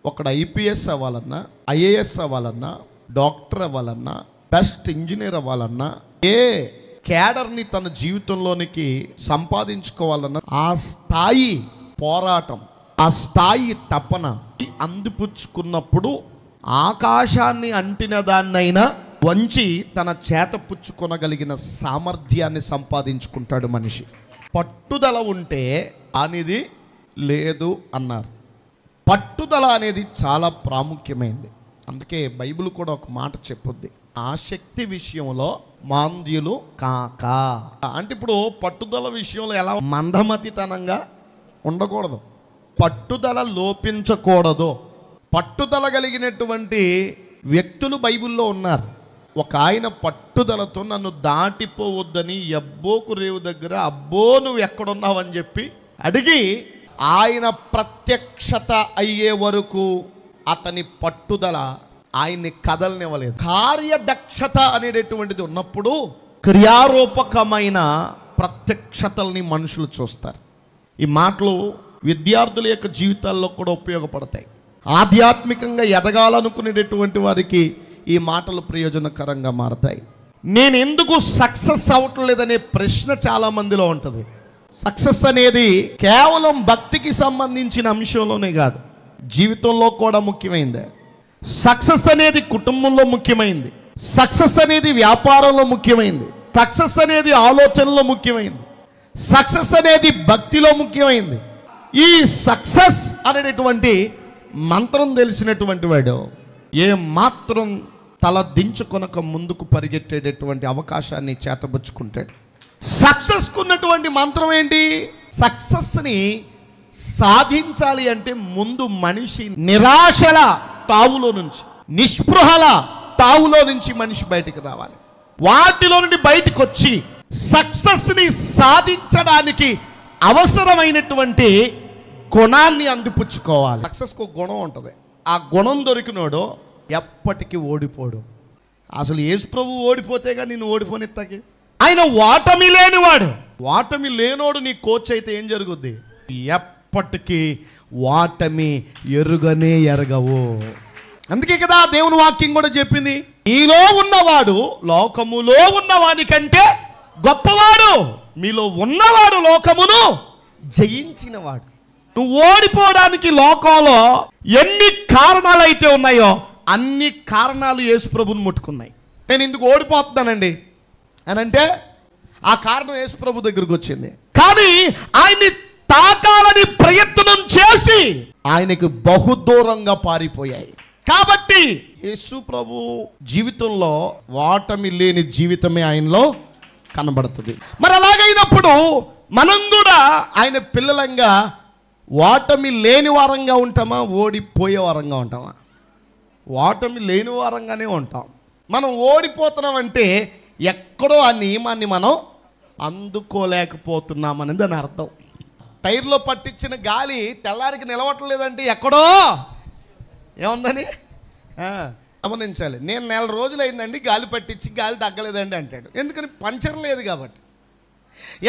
ఒకడు ఐపీఎస్ అవ్వాలన్నా, ఐఏఎస్ అవ్వాలన్నా, డాక్టర్ అవ్వాలన్నా, బెస్ట్ ఇంజనీర్ అవ్వాలన్నా, ఏ క్యాడర్ని తన జీవితంలోనికి సంపాదించుకోవాలన్నా ఆ స్థాయి పోరాటం, ఆ స్థాయి తపన అందిపుచ్చుకున్నప్పుడు ఆకాశాన్ని అంటిన దాన్నైనా వంచి తన చేత పుచ్చుకొనగలిగిన సామర్థ్యాన్ని సంపాదించుకుంటాడు మనిషి. పట్టుదల ఉంటే అనేది లేదు అన్నారు. పట్టుదల అనేది చాలా ప్రాముఖ్యమైనది. అందుకే బైబిల్ కూడా ఒక మాట చెప్పుద్ది, ఆసక్తి విషయంలో మాంద్యులు కాక. అంటే ఇప్పుడు పట్టుదల విషయంలో ఎలా మందమతితనంగా ఉండకూడదు, పట్టుదల లోపించకూడదు. పట్టుదల కలిగినటువంటి వ్యక్తులు బైబిల్లో ఉన్నారు. ఒక ఆయన పట్టుదలతో నన్ను దాటిపోవద్దని యబ్బోకు రేవు దగ్గర అబ్బో నువ్వు ఎక్కడున్నావని చెప్పి అడిగి ఆయన ప్రత్యక్షత అయ్యే వరకు అతని పట్టుదల ఆయన్ని కదలనివ్వలేదు. కార్యదక్షత అనేటటువంటిది ఉన్నప్పుడు క్రియారూపకమైన ప్రత్యక్షతల్ని మనుషులు చూస్తారు. ఈ మాటలు విద్యార్థుల యొక్క జీవితాల్లో కూడా ఉపయోగపడతాయి. ఆధ్యాత్మికంగా ఎదగాలనుకునేటటువంటి వారికి ఈ మాటలు ప్రయోజనకరంగా మారతాయి. నేను ఎందుకు సక్సెస్ అవ్వట్లేదనే ప్రశ్న చాలా మందిలో ఉంటుంది. సక్సెస్ అనేది కేవలం భక్తికి సంబంధించిన అంశంలోనే కాదు, జీవితంలో కూడా ముఖ్యమైనది. సక్సెస్ అనేది కుటుంబంలో ముఖ్యమైనది, సక్సెస్ అనేది వ్యాపారంలో ముఖ్యమైనది, సక్సెస్ అనేది ఆలోచనలో ముఖ్యమైనది, సక్సెస్ అనేది భక్తిలో ముఖ్యమైనది. ఈ సక్సెస్ అనేటటువంటి మంత్రం తెలిసినటువంటి వాడు ఏ మాత్రం తల దించుకొనక ముందుకు పరిగెట్టేటటువంటి అవకాశాన్ని చేతబుచ్చుకుంటాడు. సక్సెస్కు ఉన్నటువంటి మంత్రం ఏంటి? సక్సెస్ని సాధించాలి అంటే ముందు మనిషి నిరాశల తావులో నుంచి, నిస్పృహల తావులో నుంచి మనిషి బయటికి రావాలి. వాటిలో నుండి బయటకు వచ్చి సక్సెస్ని సాధించడానికి అవసరమైనటువంటి గుణాన్ని అందిపుచ్చుకోవాలి. సక్సెస్కు గుణం ఉంటుంది. ఆ గుణం దొరికినోడు ఎప్పటికీ ఓడిపోడు. అసలు యేసు ప్రభు ఓడిపోతేగా నిన్ను ఓడిపోనిస్తాకి. ఆయన ఓటమి లేనివాడు. ఓటమి లేనోడు నీ కోచ్ అయితే ఏం జరుగుద్ది? ఎప్పటికీ ఓటమి ఎరుగనే ఎరగవు. అందుకే కదా దేవుని వాక్యం కూడా చెప్పింది, మీలో ఉన్నవాడు లోకములో ఉన్నవాని కంటే గొప్పవాడు, మీలో ఉన్నవాడు లోకమును జయించినవాడు. నువ్వు ఓడిపోవడానికి లోకంలో ఎన్ని కారణాలు అయితే ఉన్నాయో అన్ని కారణాలు యేసు ప్రభుని ముట్టుకున్నాయి. నేను ఇందుకు ఓడిపోతున్నానండి అని అంటే ఆ కారణం యేసు ప్రభు దగ్గరకు వచ్చింది. కానీ ఆయన్ని తాకాలని ప్రయత్నం చేసి ఆయనకు బహుదూరంగా పారిపోయాయి. కాబట్టి యేసు ప్రభు జీవితంలో ఓటమి లేని జీవితమే ఆయనలో కనబడుతుంది. మరి అలాగైనప్పుడు మనం కూడా ఆయన పిల్లలంగా ఓటమి లేని వారంగా ఉంటామా, ఓడిపోయే వారంగా ఉంటామా? ఓటమి లేని వారంగానే ఉంటాం. మనం ఓడిపోతున్నామంటే ఎక్కడో ఆ నియమాన్ని మనం అందుకోలేకపోతున్నామని దాని అర్థం. టైర్లో పట్టించిన గాలి తెల్లారికి నిలవట్లేదంటే ఎక్కడో ఏముందని గమనించాలి. నేను 4 రోజులు అయిందండి గాలి పట్టించి గాలి తగ్గలేదండి అంటాడు. ఎందుకని? పంచర్ లేదు కాబట్టి.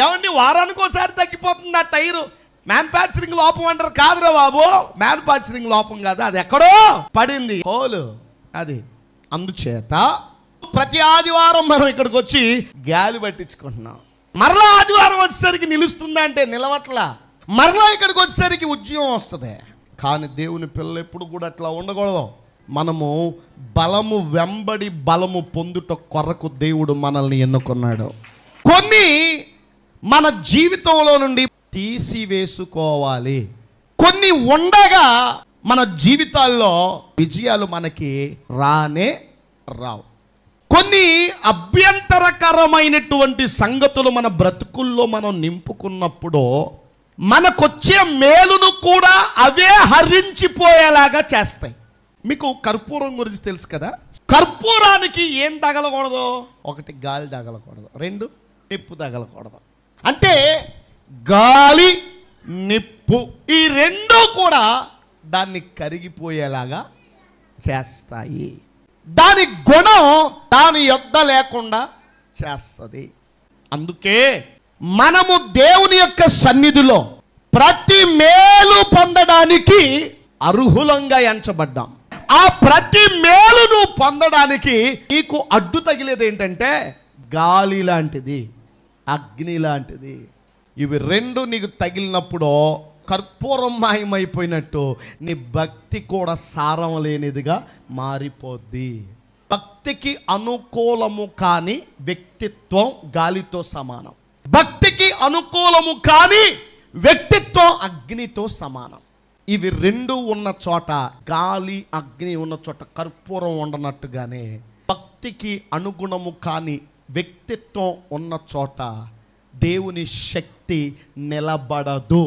ఏమండి వారానికి ఒకసారి తగ్గిపోతుంది ఆ టైరు, మ్యానుఫ్యాక్చరింగ్ లోపం అంటారు. కాదురా బాబు, మ్యానుఫ్యాక్చరింగ్ లోపం కాదు, అది ఎక్కడో పడింది హోలు అది. అందుచేత ప్రతి ఆదివారం మనం ఇక్కడికి వచ్చి గాలి పట్టించుకుంటున్నాం. మరలా ఆదివారం వచ్చేసరికి నిలుస్తుందా అంటే నిలవట్లా. మరలా ఇక్కడికి వచ్చేసరికి ఉద్యోగం వస్తుంది. కానీ దేవుని పిల్లలు ఎప్పుడు కూడా అట్లా ఉండకూడదు. మనము బలము వెంబడి బలము పొందుట కొరకు దేవుడు మనల్ని ఎన్నుకున్నాడు. కొన్ని మన జీవితంలో నుండి తీసివేసుకోవాలి. కొన్ని ఉండగా మన జీవితాల్లో విజయాలు మనకి రానే రావు. కొన్ని అభ్యంతరకరమైనటువంటి సంగతులు మన బ్రతుకుల్లో మనం నింపుకున్నప్పుడు మనకొచ్చే మేలును కూడా అవే హరించిపోయేలాగా చేస్తాయి. మీకు కర్పూరం గురించి తెలుసు కదా. కర్పూరానికి ఏం తగలకూడదు? 1 గాలి తగలకూడదు, 2 నిప్పు తగలకూడదు. అంటే గాలి నిప్పు ఈ 2 కూడా దాన్ని కరిగిపోయేలాగా చేస్తాయి. దాని గుణం దాని యొద్ద లేకుండా చేస్తుంది. అందుకే మనము దేవుని యొక్క సన్నిధిలో ప్రతి మేలు పొందడానికి అర్హులంగా ఎంచబడ్డాం. ఆ ప్రతి మేలు నువ్వు పొందడానికి నీకు అడ్డు తగిలేది ఏంటంటే గాలి లాంటిది, అగ్ని లాంటిది. ఇవి రెండు నీకు తగిలినప్పుడు కర్పూరం మాయమైపోయినట్టు నీ భక్తి కూడా సారం లేనిదిగా మారిపోద్ది. భక్తికి అనుకూలము కాని వ్యక్తిత్వం గాలితో సమానం. భక్తికి అనుకూలము కాని వ్యక్తిత్వం అగ్నితో సమానం. ఇవి రెండు ఉన్న చోట, గాలి అగ్ని ఉన్న చోట కర్పూరం ఉండనట్టుగానే భక్తికి అనుగుణము కాని వ్యక్తిత్వం ఉన్న చోట దేవుని శక్తి నిలబడదు.